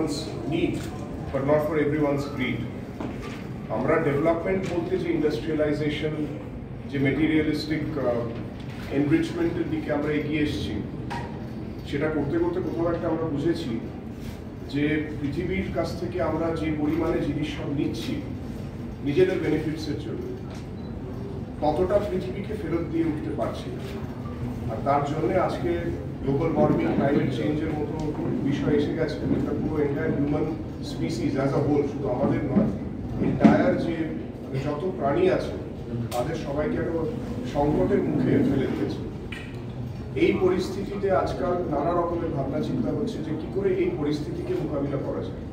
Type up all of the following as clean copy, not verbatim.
everyone's need, but not for everyone's greed. আমরা development বলতে যে ইন্ডাস্ট্রিয়ালাইজেশন, যে মেটেরিয়ালিস্টিক এনরিচমেন্টের দিকে আমরা এগিয়ে এসেছি, সেটা করতে করতে কোথাও একটা আমরা বুঝেছি যে পৃথিবীর কাছ থেকে আমরা যে পরিমাণে জিনিস সব নিচ্ছি নিজেদের বেনিফিটসের জন্য, ততটা পৃথিবীকে ফেরত দিয়ে উঠতে পারছি না। আর তার জন্য আজকে গ্লোবাল ওয়ার্মিং, ক্লাইমেট চেঞ্জের মতো বিষয় এসে গেছে। এটা পুরো entire human species as a whole, শুধু আমাদের নয়, এন্টায়ার যে যত প্রাণী আছে তাদের সবাইকে একটা সংকটের মুখে ফেলে দিয়েছে। এই পরিস্থিতিতে আজকাল নানা রকমের ভাবনা চিন্তা হচ্ছে যে কি করে এই পরিস্থিতিকে মোকাবিলা করা যায়।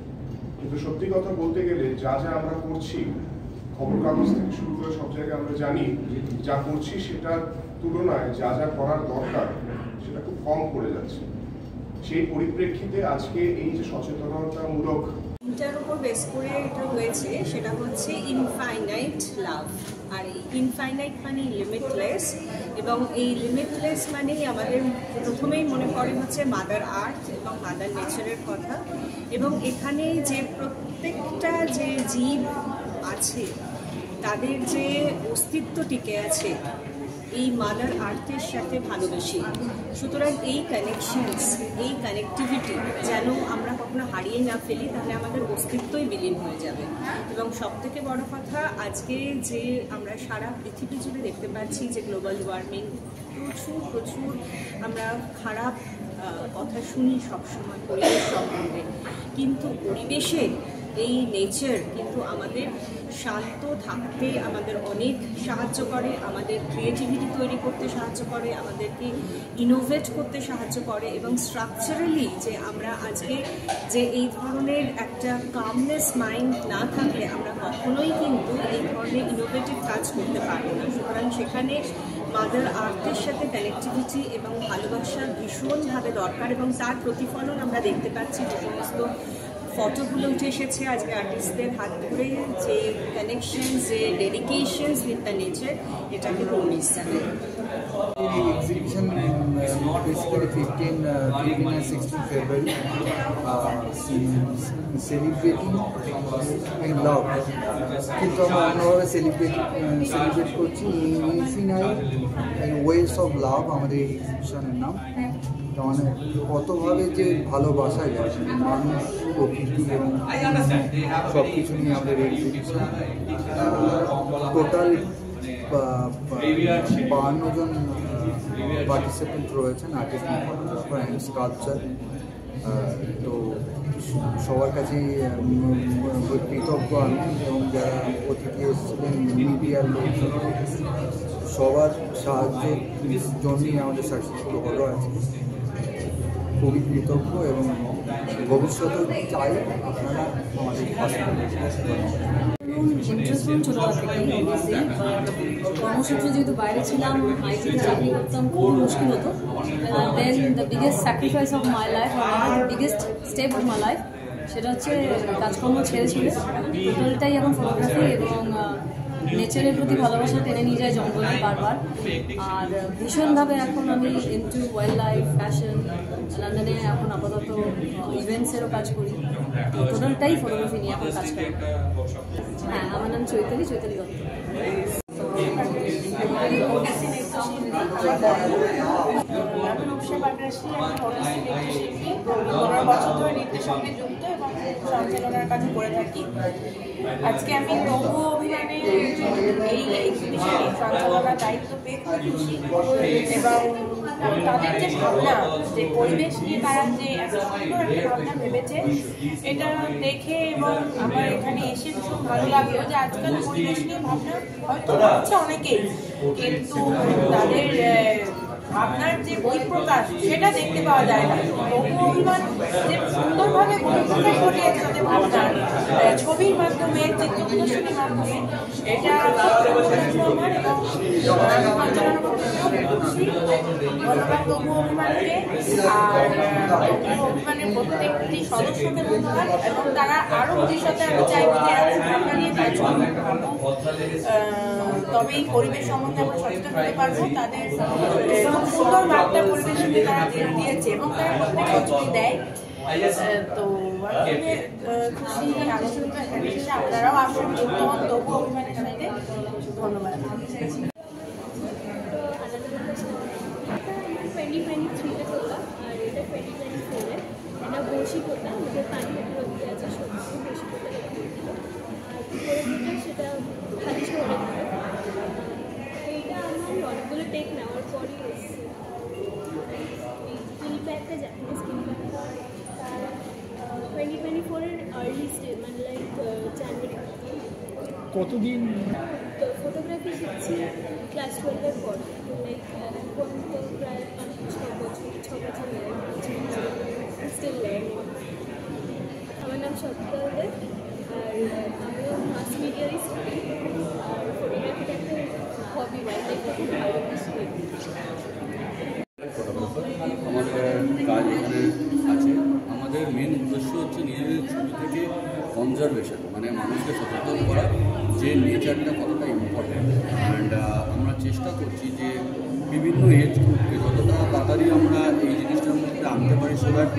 কিন্তু সত্যি কথা বলতে গেলে যা যা আমরা করছি, খবর কাগজ থেকে শুরু করে সব জায়গায় আমরা জানি যা করছি সেটার তুলনায় যা যা করার দরকার সেটা খুব কম করে যাচ্ছে। সেই পরিপ্রেক্ষিতে আজকে এই যে সচেতনতামূলক এটার উপর বেস করে এটা হয়েছে, সেটা হচ্ছে ইনফাইনাইট লাভ। আর এই ইনফাইনাইট মানে লিমিটলেস, এবং এই লিমিটলেস মানেই আমাদের প্রথমেই মনে পড়ে হচ্ছে মাদার আর্থ এবং মাদার নেচারের কথা। এবং এখানে যে প্রত্যেকটা যে জীব আছে তাদের যে অস্তিত্ব টিকে আছে এই মাদার আর্থের সাথে ভালোবেসে। সুতরাং এই কানেকশনস, এই কানেক্টিভিটি যেন আমরা কখনো হারিয়ে না ফেলি, তাহলে আমাদের অস্তিত্বই বিলীন হয়ে যাবে। এবং সবথেকে বড় কথা, আজকে যে আমরা সারা পৃথিবী জুড়ে দেখতে পাচ্ছি যে গ্লোবাল ওয়ার্মিং, প্রচুর আমরা খারাপ কথা শুনি সবসময় পরিবেশ সম্বন্ধে, কিন্তু পরিবেশে এই নেচার কিন্তু আমাদের শান্ত থাকতে আমাদের অনেক সাহায্য করে, আমাদের ক্রিয়েটিভিটি তৈরি করতে সাহায্য করে, আমাদেরকে ইনোভেট করতে সাহায্য করে। এবং স্ট্রাকচারালি যে আমরা আজকে যে এই ধরনের একটা কামনেস মাইন্ড না থাকলে আমরা কখনোই কিন্তু এই ধরনের ইনোভেটিভ কাজ করতে পারবো না। সুতরাং সেখানে মাদার আর্থের সাথে কানেক্টিভিটি এবং ভালোবাসা ভীষণভাবে দরকার, এবং তার প্রতিফলন আমরা দেখতে পাচ্ছি যে সমস্ত ফটোগুলো উঠে এসেছে আজকে আর্টিস্টদের হাত ধরে, যে কানেকশন, যে ডেডিকেশনস উইথ দ্য নেচার, এটাকে প্রমিস জানাই। The exhibition basically 15 and 16 February celebrating in love. কিন্তু আমরা অন্যভাবে সেলিব্রেট করছি ইনফিনাইট ওয়েস অফ লাভ আমাদের এই এক্সিবিশনের নাম। মানে কতভাবে যে ভালোবাসা যায় মানুষ, প্রকৃতি এবং সব কিছু নিয়ে আমাদের এই এক্সিবিশন। টোটাল 52 জন পার্টিসিপেন্ট রয়েছেন, আর্টিস্ট, ফটোগ্রাফার অ্যান্ড স্কাল্পচার। তো সবার কাছেই কৃতজ্ঞ আমি, এবং যারা অতিথি এসেছিলেন মিডিয়ার লোক, সবার সাহায্যের জন্যই আমাদের সাকসেসফুল হলো আছে। খুবই কৃতজ্ঞ, এবং ভবিষ্যতে চাই আপনারা আমাদের পাশে। ইন্টারেস্ট ছোটবেলা থেকেই কর্মসূত্রে যেহেতু বাইরে ছিলাম, আইটিতে চাকরি করতাম, খুব মুশকিল হতো। Then the biggest sacrifice of my life, biggest step of my life, সেটা হচ্ছে কাজকর্ম ছেড়ে ছেড়ে টোটালটাই এখন ফটোগ্রাফি এবং নেচারের প্রতি ভালোবাসা টেনে নিয়ে যায় জঙ্গলে বারবার। আর ভীষণভাবে এখন আমি ইনটু ওয়াইল্ড লাইফ, ফ্যাশন, লন্ডনে এখন আপাতত ইভেন্টসেরও কাজ করি। টোটালটাই ফটোগ্রাফি নিয়ে এখন কাজ করি। হ্যাঁ, আমার নাম চৈতালি দত্ত। নৃত্যের সঙ্গে যুক্ত এবং সঞ্চালনার কাজ করে থাকি। আজকে আমি তবু অভিযানে এই এক্সিবিশনে সঞ্চালনার দায়িত্ব পেয়ে খুশি, এবং তাদের যে ভাবনা, যে পরিবেশ নিয়ে তারা যে এত সুন্দর একটা ভাবনা ভেবেছে, এটা দেখে এবং আমার এখানে এসে ভীষণ ভালো লাগলো যে আজকাল পরিবেশ নিয়ে ভাবনা হয়তো হচ্ছে অনেকেই, কিন্তু তাদের ভাবনার যে বহিঃপ্রকাশ সেটা দেখতে পাওয়া যায় না। তবু অভিমান যে সুন্দরভাবে বহিঃপ্রকাশ ঘটিয়েছে তাদের ভাবনার ছবির মাধ্যমে, চিত্র প্রদর্শনীর মাধ্যমে, এটা আমার এবং ধন্যবাদ তবু অভিমানকে। আর তবু অভিমানের প্রত্যেকটি সদস্যকে ধন্যবাদ, এবং তারা আরো ভবিষ্যতে আমি চাইবো যে এরকম ভাবনা নিয়ে কাজ করবো, তবেই পরিবেশ সম্বন্ধে আমরা সচেতন হতে পারবো। তাদের সুন্দর বার্তা পরিবেশকে তারা দিয়েছে এবং তারা প্রত্যেক বছরই দেয়। তো খুশি আলোচনা আপনারাও আসুন যুক্ত হন তবু অভিমানের সাথে। ধন্যবাদ। 2023 করলাম আর এটা 2024 এটা বসি করলাম, ওদের পানি মধ্যে আছে সবজি বসি করতে আর করে সেটা খালি শহরে এইটা আমার অনেকগুলো টেক নেওয়ার পরই এসেছে। এই ক্লিপে একটা জাপানিজ ক্লিপ 2024-এর আর্লি স্টেজ মানে লাইক জানুয়ারি। কতদিন ফটোগ্রাফি শিখছি ক্লাস 12-এর পর, লাইক এখন তো প্রায় 6 বছর স্টিল লার্নিং। আমার নাম সত্যদা দে আর আমিও মাস মিডিয়ারই স্টুডেন্ট আর ফটোগ্রাফিটা একটা হবি বা একটা খুব ভালোবাসি। আমাদের কাজ এখানে আছে, আমাদের মেন উদ্দেশ্য হচ্ছে নিজেদের ছবি থেকে কনজারভেশন, মানে মানুষকে সচেতন করা যে নেচারটা কতটা ইম্পর্টেন্ট। অ্যান্ড আমরা চেষ্টা করছি যে বিভিন্ন এজ গ্রুপকে যতটা তাড়াতাড়ি আমরা এই জিনিসটার মধ্যে আনতে পারি, সো দ্যাট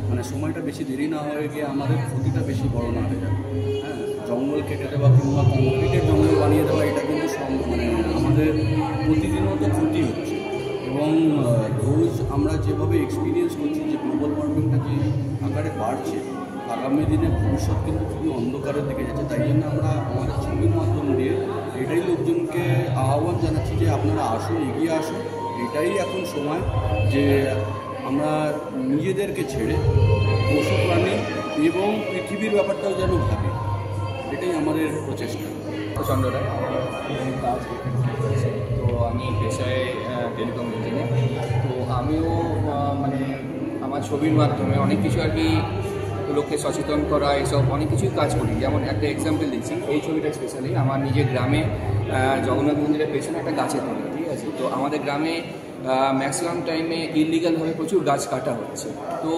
মানে সময়টা বেশি দেরি না হয়ে গিয়ে আমাদের ক্ষতিটা বেশি বড় না হয়ে যাবে। হ্যাঁ, জঙ্গল কেটে দেওয়া কিংবা কংক্রিটের জঙ্গল বানিয়ে দেওয়া এটা কিন্তু মানে আমাদের প্রতিদিনত ক্ষতি হচ্ছে। এবং রোজ আমরা যেভাবে এক্সপিরিয়েন্স করছি যে গ্লোবাল ওয়ার্মিংটা যে আকারে বাড়ছে, আগামী দিনে ভবিষ্যৎ কিন্তু খুবই অন্ধকারের দিকে যাচ্ছে। তাই জন্য আমরা আমাদের ছবির মাধ্যম দিয়ে এটাই লোকজনকে আহ্বান জানাচ্ছি যে আপনারা আসুন, এগিয়ে আসুন। এটাই এখন সময় যে আমরা নিজেদেরকে ছেড়ে পশু প্রাণী এবং পৃথিবীর ব্যাপারটাও যেন ভাবি, এটাই আমাদের প্রচেষ্টা। প্রচণ্ড রায় কাজ তো আমি পেশায় টেলিকম ইঞ্জিনিয়ার। তো আমিও মানে আমার ছবির মাধ্যমে অনেক কিছু আর কি লোককে সচেতন করা এসব অনেক কিছুই কাজ করি। যেমন একটা এক্সাম্পল দিচ্ছি, এই ছবিটা স্পেশালি আমার নিজের গ্রামে জগন্নাথ মন্দিরের পেছনে একটা গাছের তলা, ঠিক আছে। তো আমাদের গ্রামে ম্যাক্সিমাম টাইমে ইললিগালভাবে প্রচুর গাছ কাটা হচ্ছে। তো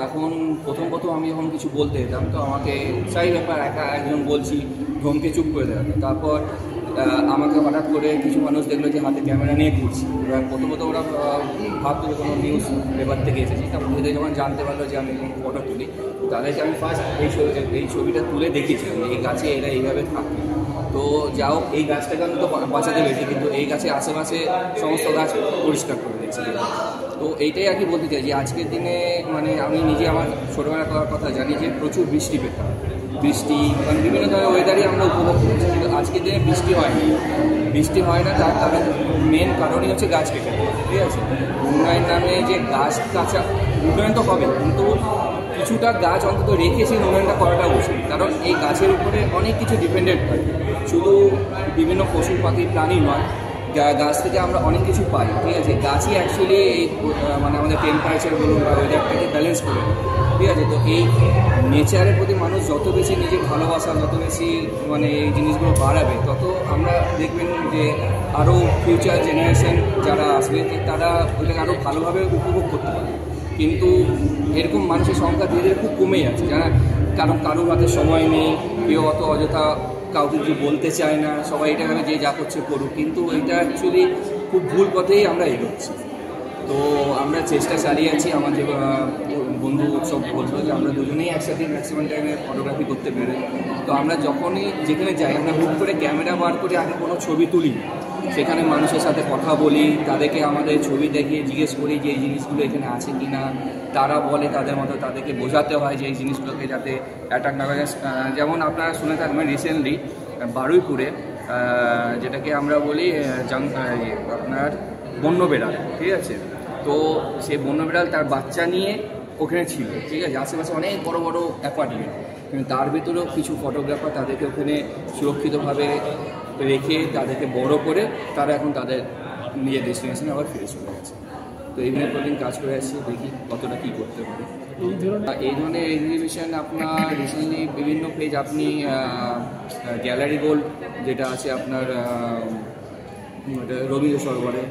এখন প্রথম আমি যখন কিছু বলতে যেতাম তো আমাকে সেই ব্যাপার একজন বলছি ধমকে চুপ করে দেওয়া। তারপর আমাকে হঠাৎ করে কিছু মানুষ দেখলো যে হাতে ক্যামেরা নিয়ে ঘুরছি। এবার প্রথমত ওরা ভাবতো যে কোনো নিউজ পেপার থেকে এসেছি। তারপর ওদের যখন জানতে পারলো যে আমি কোনো ফটো তুলি, তাদেরকে আমি ফার্স্ট এই ছবিটা তুলে দেখেছিলাম এই গাছে এরা এইভাবে থাকে। তো যাও এই গাছটাকে আমি তো বাঁচাতে পেরেছি, কিন্তু এই গাছের আশেপাশে সমস্ত গাছ পরিষ্কার করে দিচ্ছি। তো এইটাই আর কি বলতে চাই যে আজকের দিনে মানে আমি নিজে আমার ছোটোবেলা করার কথা জানি যে প্রচুর বৃষ্টি পেতাম, বৃষ্টি মানে বিভিন্ন ধরনের ওয়েদারই আমরা উপভোগ করছি, কিন্তু আজকের দিনে বৃষ্টি হয় না। তার কারণ মেন কারণই হচ্ছে গাছ কেটে, ঠিক আছে। উন্নয়ন নামে যে গাছ কাটা, উন্নয়ন তো হবে কিন্তু কিছুটা গাছ অন্তত রেখে সেই উন্নয়নটা করাটা উচিত। কারণ এই গাছের উপরে অনেক কিছু ডিপেন্ডেন্ট হয়, শুধু বিভিন্ন পশু পাখি প্রাণী নয়, গাছ থেকে আমরা অনেক কিছু পাই, ঠিক আছে। গাছই অ্যাকচুয়ালি মানে আমাদের টেম্পারেচার বলুন বা ওয়েদারটাকে ব্যালেন্স করে, ঠিক আছে। তো এই নেচারের প্রতি মানুষ যত বেশি নিজের ভালোবাসা, যত বেশি মানে এই জিনিসগুলো বাড়াবে, তত আমরা দেখবেন যে আরও ফিউচার জেনারেশন যারা আসবে তারা ওইটাকে আরও ভালোভাবে উপভোগ করতে পারে। কিন্তু এরকম মানুষের সংখ্যা ধীরে ধীরে খুব কমে যাচ্ছে, যারা কারোর হাতে সময় নেই, কেউ অত অযথা কাউকে কিছু বলতে চায় না, সবাই এটা ভাবে যে যা করছে করুক, কিন্তু এটা অ্যাকচুয়ালি খুব ভুল পথেই আমরা এগোচ্ছি। তো আমরা চেষ্টা চালিয়ে আছি, আমার যে বন্ধু সব বলতো যে আমরা দুজনেই একসাথে ম্যাক্সিমাম টাইমে ফটোগ্রাফি করতে বেরোই। তো আমরা যখনই যেখানে যাই আমরা হুট করে ক্যামেরা বার করে আগে কোনো ছবি তুলি, সেখানে মানুষের সাথে কথা বলি, তাদেরকে আমাদের ছবি দেখিয়ে জিজ্ঞেস করি যে এই জিনিসগুলো এখানে আছে কি না। তারা বলে তাদের মতো, তাদেরকে বোঝাতে হয় যে এই জিনিসগুলোকে যাতে অ্যাটাক না করে। যেমন আপনারা শুনে থাকবেন রিসেন্টলি বারুইপুরে যেটাকে আমরা বলি আপনার বন্য বেড়াল, ঠিক আছে। তো সেই বন্য বেড়াল তার বাচ্চা নিয়ে ওখানে ছিল, ঠিক আছে। আশেপাশে অনেক বড় বড় অ্যাপার্টমেন্ট, কিন্তু তার ভিতরেও কিছু ফটোগ্রাফার তাদেরকে ওখানে সুরক্ষিতভাবে রেখে তাদেরকে বড় করে তারা এখন তাদের নিজের ডেস্টিনেশনে আবার ফিরে চলে গেছে। তো এই নিয়ে প্রতিদিন কাজ করে আসছি, দেখি কতটা কী করতে পারি। এই ধরনের এক্সিবিশন আপনার রিসেন্টলি বিভিন্ন পেজ, আপনি গ্যালারি গোল্ড যেটা আছে আপনার রবীন্দ্র সরোবরে,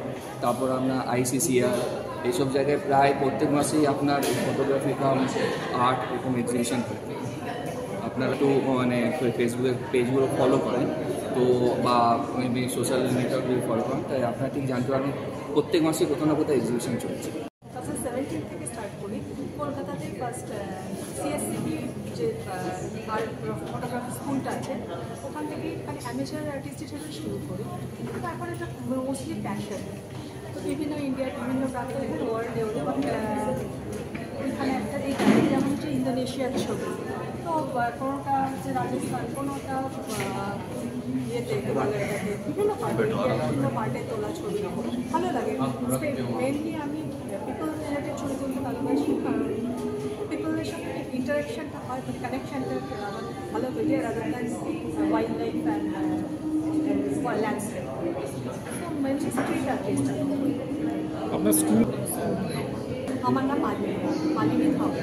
তারপর আপনার ICCR, এইসব জায়গায় প্রায় প্রত্যেক মাসেই আপনার ফটোগ্রাফি কাম আর্ট এরকম এক্সিবিশন থাকে। আপনারা একটু মানে ফেসবুকের পেজগুলো ফলো করেন তো, বা মেবি সোশ্যাল নেটওয়ার্কগুলো ফলো করেন, তাই আপনারা ঠিক জানতে পারবেন প্রত্যেক মাসে কোথাও না কোথাও এক্সিবিশন চলছে। 2017 থেকে স্টার্ট করি, কলকাতাতে ফার্স্ট আর ফটোগ্রাফি স্কুলটা আছে, ওখান থেকেই মানে অ্যামেচার আর্টিস্ট হিসেবে শুরু করি। তো এখন এটা মোস্টলি প্যাশন। তো বিভিন্ন ইন্ডিয়ার বিভিন্ন প্রান্ত থেকে ওয়ার্ল্ডে ওইখানে একটা এই যেমন হচ্ছে ইন্দোনেশিয়ার ছবি, তো কোনোটা হচ্ছে রাজস্থান, কোনোটা ইয়েতে বিভিন্ন পার্টে তোলা ছবি ভালো লাগে। মেনলি আমি পিপল রিলেটেড ছবি তুলতে ভালোবাসি, কারণ পিপলের সাথে ইন্টারাকশনটা হয়, কানেকশনটা আমার ভালো হয়ে rather than wild life and landscape. তো মেনলি স্ট্রিট আর্টিস্ট। আপনার স্কুল? আমার নাম মালিনী ধাওয়া।